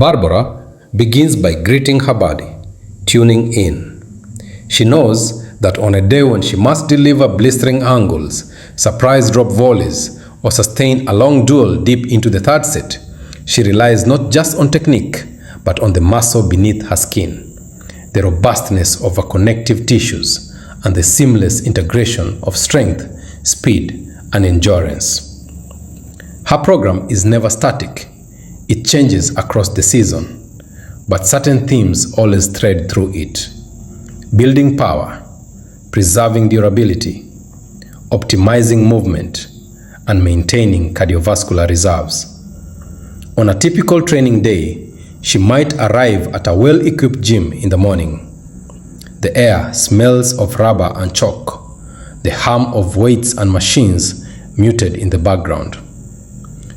Barbora begins by greeting her body, tuning in. She knows that on a day when she must deliver blistering angles, surprise drop volleys, or sustain a long duel deep into the third set, she relies not just on technique, but on the muscle beneath her skin, the robustness of her connective tissues, and the seamless integration of strength, speed, and endurance. Her program is never static. It changes across the season, but certain themes always thread through it. Building power, preserving durability, optimizing movement, and maintaining cardiovascular reserves. On a typical training day, she might arrive at a well-equipped gym in the morning. The air smells of rubber and chalk, the hum of weights and machines muted in the background.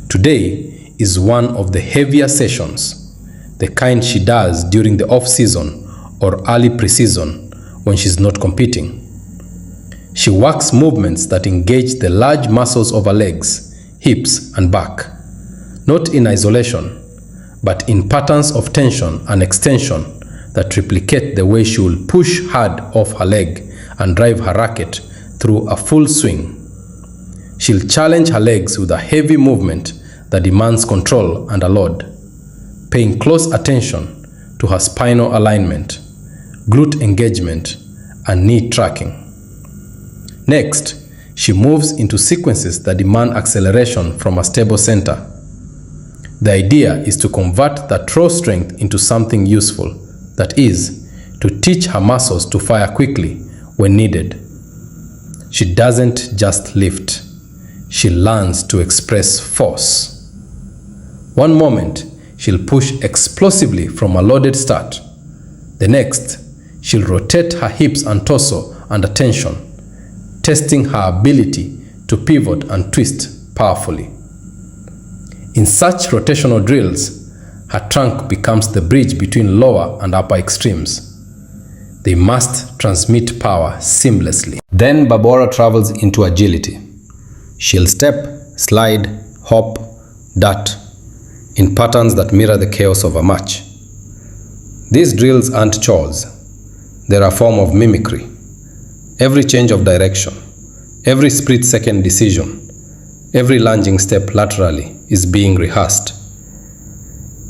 Today is one of the heavier sessions, the kind she does during the off-season or early pre-season when she's not competing. She works movements that engage the large muscles of her legs, hips, and back, not in isolation, but in patterns of tension and extension that replicate the way she will push hard off her leg and drive her racket through a full swing. She'll challenge her legs with a heavy movement that demands control and a load, paying close attention to her spinal alignment, glute engagement, and knee tracking. Next, she moves into sequences that demand acceleration from a stable center. The idea is to convert that raw strength into something useful, that is, to teach her muscles to fire quickly when needed. She doesn't just lift, she learns to express force. One moment, she'll push explosively from a loaded start. The next, she'll rotate her hips and torso under tension, testing her ability to pivot and twist powerfully. In such rotational drills, her trunk becomes the bridge between lower and upper extremes. They must transmit power seamlessly. Then Barbora travels into agility. She'll step, slide, hop, dart in patterns that mirror the chaos of a match. These drills aren't chores. They're a form of mimicry. Every change of direction, every split-second decision, every lunging step laterally is being rehearsed.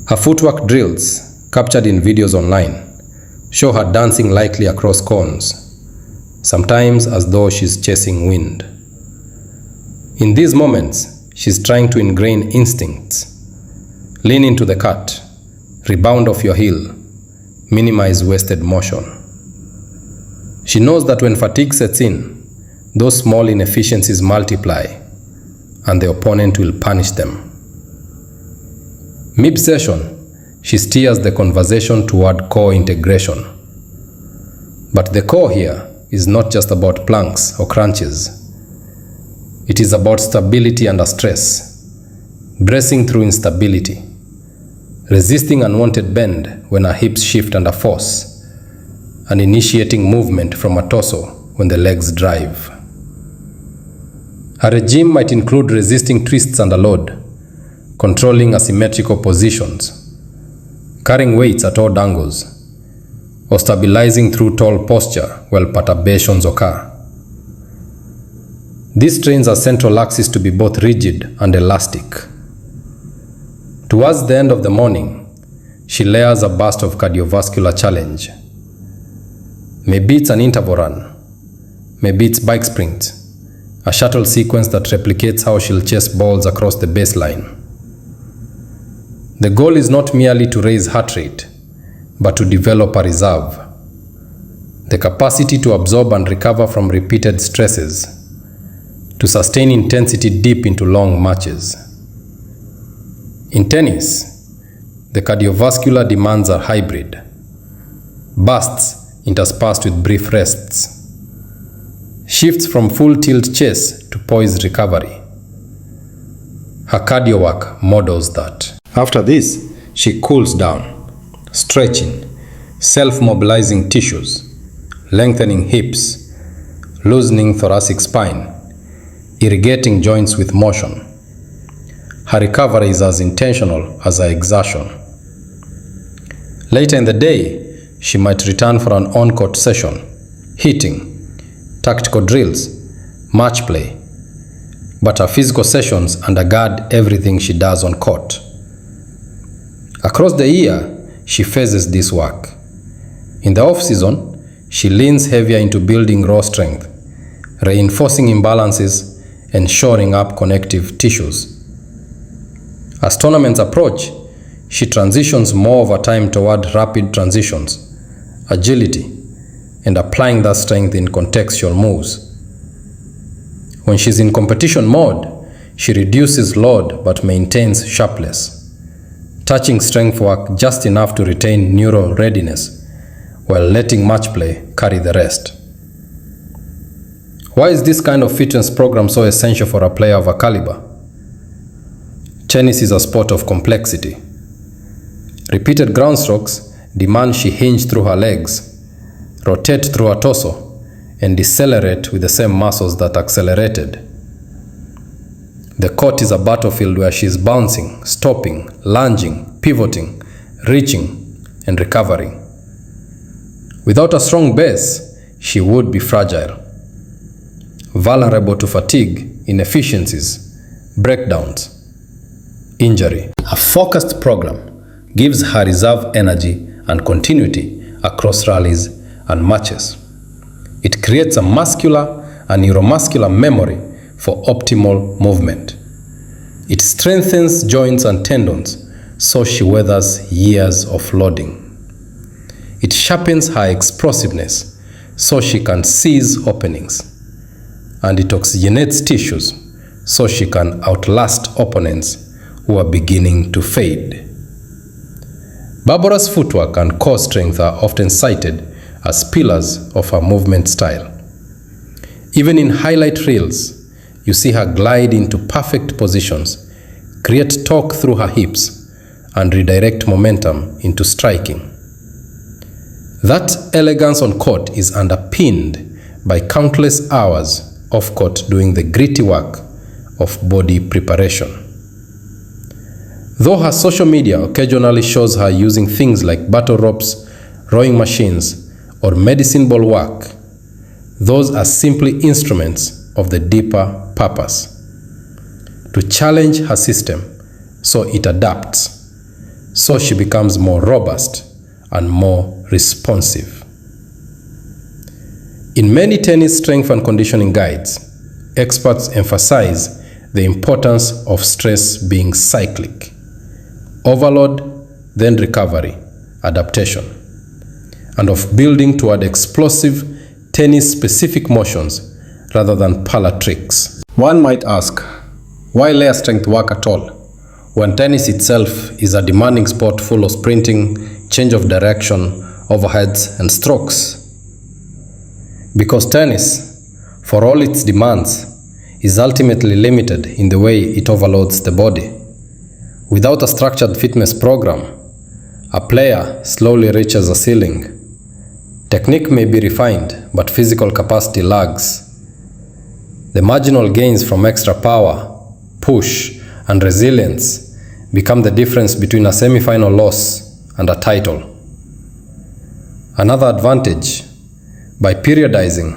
Her footwork drills, captured in videos online, show her dancing lightly across cones, sometimes as though she's chasing wind. In these moments, she's trying to ingrain instincts. Lean into the cut, rebound off your heel, minimize wasted motion. She knows that when fatigue sets in, those small inefficiencies multiply, and the opponent will punish them. Mid-session, she steers the conversation toward core integration. But the core here is not just about planks or crunches. It is about stability under stress, bracing through instability, resisting unwanted bend when her hips shift under force, and initiating movement from her torso when the legs drive. Her regime might include resisting twists under load, controlling asymmetrical positions, carrying weights at odd angles, or stabilizing through tall posture while perturbations occur. This trains her central axis to be both rigid and elastic. Towards the end of the morning, she layers a burst of cardiovascular challenge. Maybe it's an interval run, maybe it's bike sprint, a shuttle sequence that replicates how she'll chase balls across the baseline. The goal is not merely to raise heart rate, but to develop a reserve, the capacity to absorb and recover from repeated stresses, to sustain intensity deep into long matches. In tennis, the cardiovascular demands are hybrid, bursts interspersed with brief rests, shifts from full tilt chase to poised recovery. Her cardio work models that. After this, she cools down, stretching, self-mobilizing tissues, lengthening hips, loosening thoracic spine, irrigating joints with motion. Her recovery is as intentional as her exertion. Later in the day, she might return for an on-court session, hitting, tactical drills, match play, but her physical sessions undergird everything she does on court. Across the year, she phases this work. In the off-season, she leans heavier into building raw strength, reinforcing imbalances and shoring up connective tissues. As tournaments approach, she transitions more of her time toward rapid transitions, agility, and applying that strength in contextual moves. When she's in competition mode, she reduces load but maintains sharpness, touching strength work just enough to retain neural readiness, while letting match play carry the rest. Why is this kind of fitness program so essential for a player of her caliber? Tennis is a sport of complexity. Repeated ground strokes demand she hinge through her legs, rotate through her torso, and decelerate with the same muscles that accelerated. The court is a battlefield where she is bouncing, stopping, lunging, pivoting, reaching, and recovering. Without a strong base, she would be fragile, vulnerable to fatigue, inefficiencies, breakdowns, injury. A focused program gives her reserve energy and continuity across rallies and matches. It creates a muscular and neuromuscular memory for optimal movement. It strengthens joints and tendons so she weathers years of loading. It sharpens her explosiveness so she can seize openings. And it oxygenates tissues so she can outlast opponents who are beginning to fade. Barbora's footwork and core strength are often cited as pillars of her movement style. Even in highlight reels, you see her glide into perfect positions, create torque through her hips, and redirect momentum into striking. That elegance on court is underpinned by countless hours off court doing the gritty work of body preparation. Though her social media occasionally shows her using things like battle ropes, rowing machines, or medicine ball work, those are simply instruments of the deeper purpose: to challenge her system so it adapts, so she becomes more robust and more responsive. In many tennis strength and conditioning guides, experts emphasize the importance of stress being cyclic: overload, then recovery, adaptation, and of building toward explosive tennis-specific motions rather than parlor tricks. One might ask, why layer strength work at all, when tennis itself is a demanding sport full of sprinting, change of direction, overheads, and strokes? Because tennis, for all its demands, is ultimately limited in the way it overloads the body. Without a structured fitness program, a player slowly reaches a ceiling. Technique may be refined, but physical capacity lags. The marginal gains from extra power, push, and resilience become the difference between a semi-final loss and a title. Another advantage: by periodizing,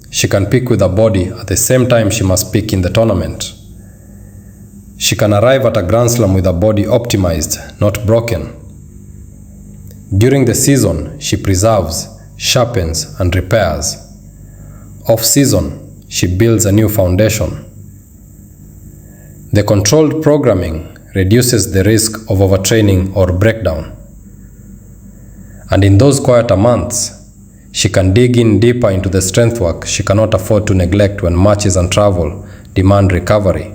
she can peak with her body at the same time she must peak in the tournament. She can arrive at a Grand Slam with her body optimized, not broken. During the season, she preserves, sharpens, and repairs. Off-season, she builds a new foundation. The controlled programming reduces the risk of overtraining or breakdown. And in those quieter months, she can dig in deeper into the strength work she cannot afford to neglect when matches and travel demand recovery.